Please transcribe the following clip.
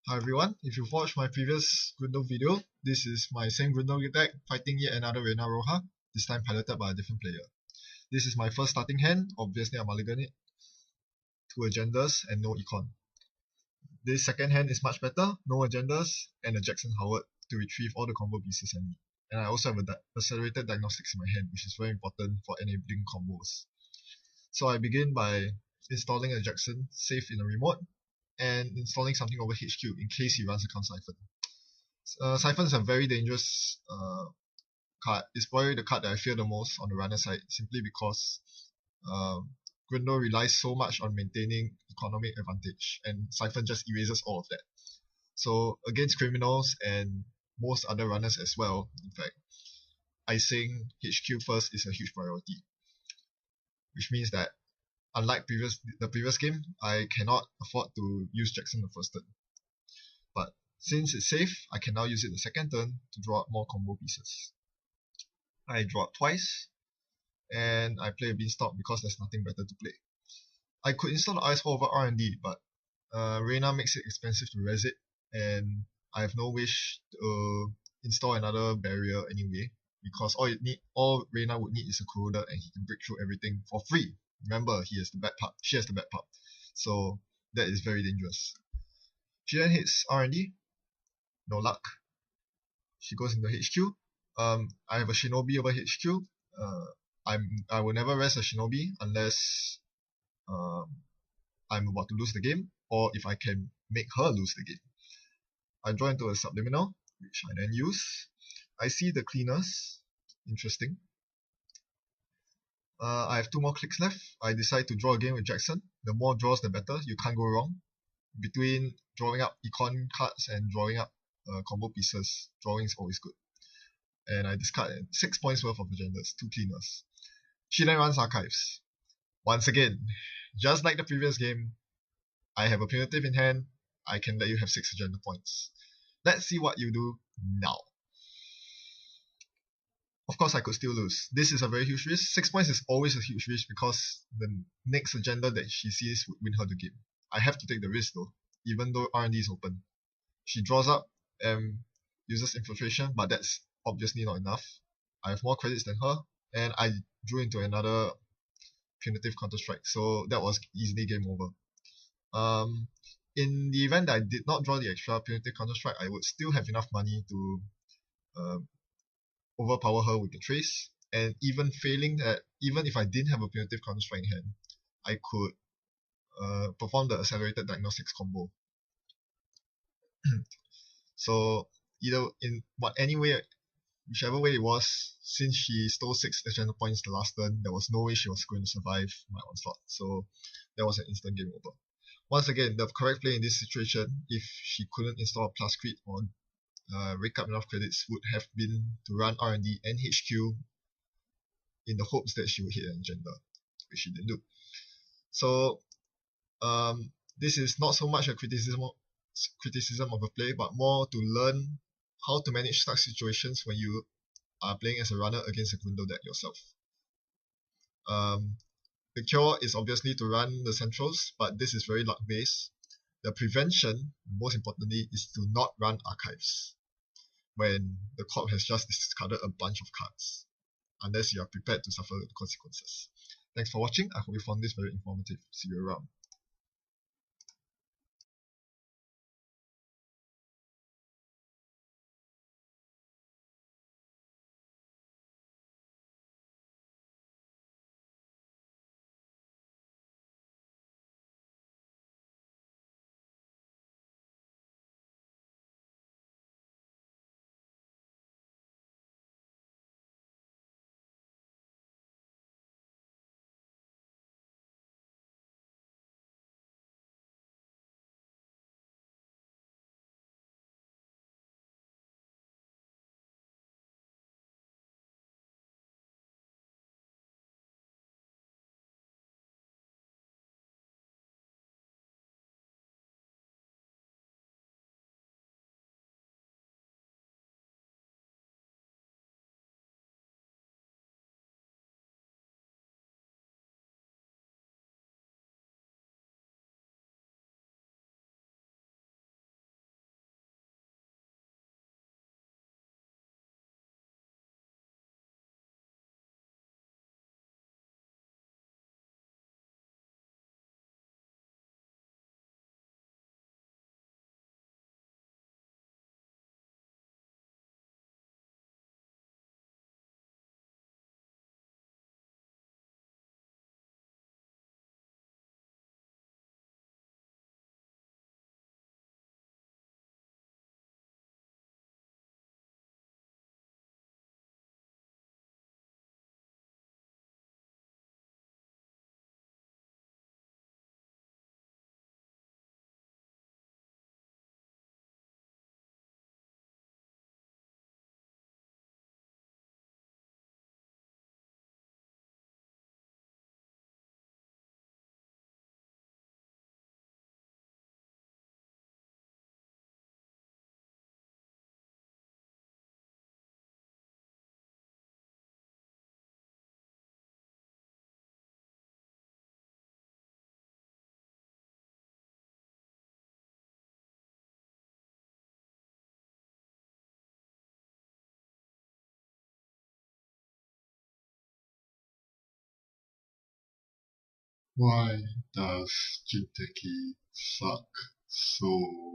Hi everyone, if you've watched my previous Grundle video, this is my same Grundle deck fighting yet another Reina Roja, this time piloted by a different player. This is my first starting hand, obviously I mulligan it, 2 agendas and no econ. This second hand is much better, no agendas and a Jackson Howard to retrieve all the combo pieces I need. And I also have a accelerated diagnostics in my hand, which is very important for enabling combos. So I begin by installing a Jackson safe in a remote, and installing something over HQ in case he runs a Count Siphon. Siphon is a very dangerous card. It's probably the card that I fear the most on the runner side, simply because Grundle relies so much on maintaining economic advantage, and Siphon just erases all of that. So against criminals and most other runners as well, in fact, icing HQ first is a huge priority, which means that unlike the previous game, I cannot afford to use Jackson the first turn. But since it's safe, I can now use it the second turn to draw out more combo pieces. I draw out twice, and I play a Beanstalk because there's nothing better to play. I could install the Ice Wall over R&D, but Reina makes it expensive to res it, and I have no wish to install another barrier anyway, because all Reina would need is a Corroder, and he can break through everything for free. Remember, she has the bad part, so that is very dangerous. She then hits R&D, no luck. She goes into HQ. I have a Shinobi over HQ. I will never rest a Shinobi unless I'm about to lose the game, or if I can make her lose the game. I draw into a Subliminal, which I then use. I see the Cleaners, interesting. I have 2 more clicks left. I decide to draw a game with Jackson. The more draws, the better. You can't go wrong. Between drawing up econ cards and drawing up combo pieces, drawing is always good. And I discard 6 points worth of agendas, 2 cleaners. She then runs Archives. Once again, just like the previous game, I have a punitive in hand. I can let you have 6 agenda points. Let's see what you do now. Of course, I could still lose. This is a very huge risk. 6 points is always a huge risk because the next agenda that she sees would win her the game. I have to take the risk though, even though R&D is open. She draws up and uses Infiltration, but that's obviously not enough. I have more credits than her, and I drew into another punitive Counter-Strike, so that was easily game over. In the event that I did not draw the extra punitive Counter-Strike, I would still have enough money to overpower her with the Trace, and even failing that, even if I didn't have a punitive Counter-Strike in hand, I could perform the accelerated diagnostics combo. So either whichever way it was, since she stole 6 agenda points the last turn, there was no way she was going to survive my onslaught. So that was an instant game over. Once again, the correct play in this situation, if she couldn't install a plus crit or rake up enough credits, would have been to run R&D and HQ in the hopes that she would hit an agenda, which she didn't do. So this is not so much a criticism of a play, but more to learn how to manage such situations when you are playing as a runner against a Grundle deck yourself. The cure is obviously to run the centrals, but this is very luck based. The prevention, most importantly, is to not run Archives when the corp has just discarded a bunch of cards, unless you are prepared to suffer the consequences. Thanks for watching. I hope you found this very informative. See you around. Why does Jinteki suck so